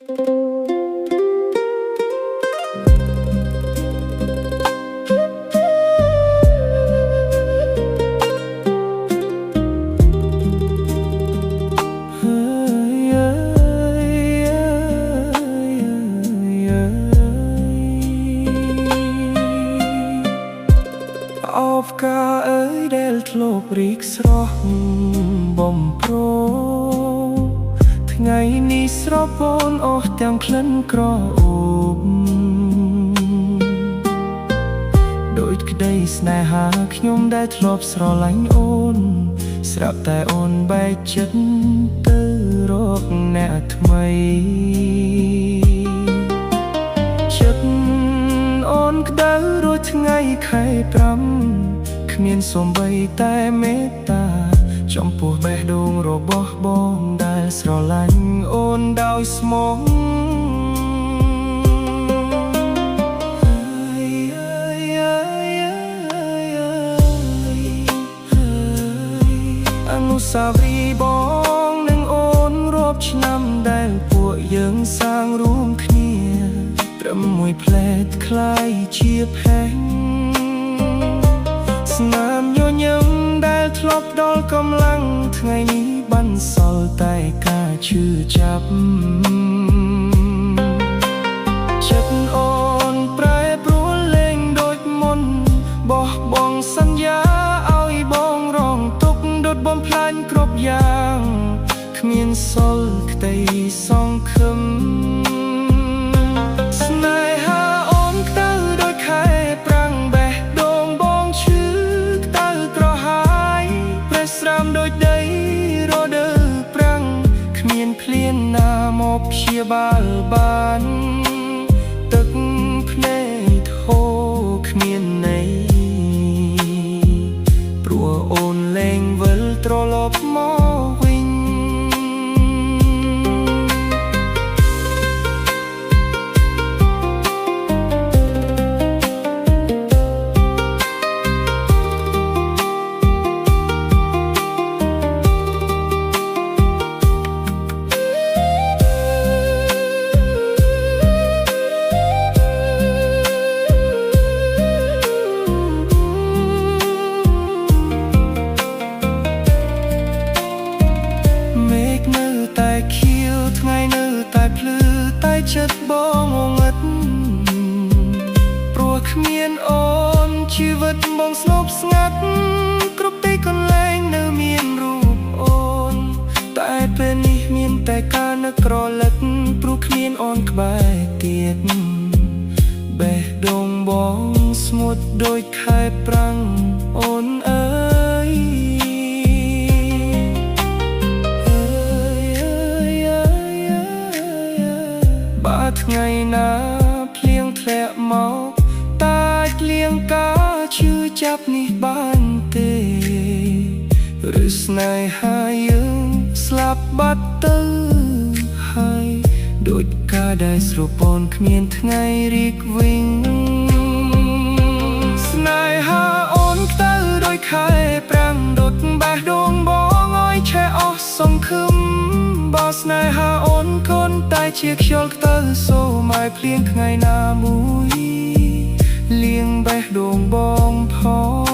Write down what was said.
អបការអើយដែលធ្លាប់រីកស្រស់បំប្រថ្ងៃនេះស្រពូនអស់ទាំងក្លិនក្រអូបដូចក្តីស្នេហាខ្ញុំដែលធ្លាប់ស្រឡាញ់អូនស្រាប់តែអូនបែកចិត្តទៅរកអ្នកថ្មីចិត្តអូនក្តៅរួចថ្ងៃខែ5គ្មានសូម្បីតែមេត្តាចំពោះបេះដូងរបស់បងដែលស្រឡាញ់អូនដោយស្មោះអនុស្សាវរីយ៍បងនិងអូនរាប់ឆ្នាំដែលពួកយើងសាងរួមគ្នាត្រឹមមួយផ្លែតคล้ายជាផេងស្នាមញញឹមដែលធ្លាប់ដល់កម្លាំងថ្ងៃនេះបានសល់តែការឈឺចាប់ចិត្តអូនប្រែប្រួលលែងដូចមុនបោះបង់សន្យាឲ្យបងរងទុក្ខដុតបំផ្លាញគ្រប់យ៉ាងគ្មានសល់ក្តីសង្ឃឹមស្នេហាអូនក្តៅដូចខែប្រាំងបេះដូងបងឈឺក្តៅក្រហាយប្រេះស្រាមដូចដីរដូវប្រាំងគ្មានភ្លៀងណាមកព្យាបាលបានទឹកភ្នែកហូរគ្មានន័យព្រោះអូនលែងវិលត្រឡប់មកវិញថ្ងៃនៅតែភ្លឺតែចិត្តបងងឹតព្រោះគ្មានអូនជីវិតបងស្ងប់ស្ងាត់គ្រប់ទីកន្លែងនៅមានរូបអូនតែពេលនេះមានតែការនឹកក្រឡឹកព្រោះគ្មានអូនក្បែរទៀតបេះដូងបងស្ងួតដូចខែប្រាំងអូនអើយថ្ងៃណាភ្លៀងធ្លាក់មកតាចលៀងការឈឺចាប់នេះបានទេឬស្នេហាយើងស្លាប់បាត់ទៅហើយដូចការដែលស្រពន់គ្មានថ្ងៃរីកវិញស្នេហាអូនក្តៅដូចខែប្រាំងដុតបេះដូងបងឲ្យឆេះអស់សង្ឃឹមបើស្នេហាអូនកូនតែជាខ្យល់ខ្ទៅសូមឲ្យភ្លៀងថ្ងៃណាមួយលៀងបេះដូងបងផង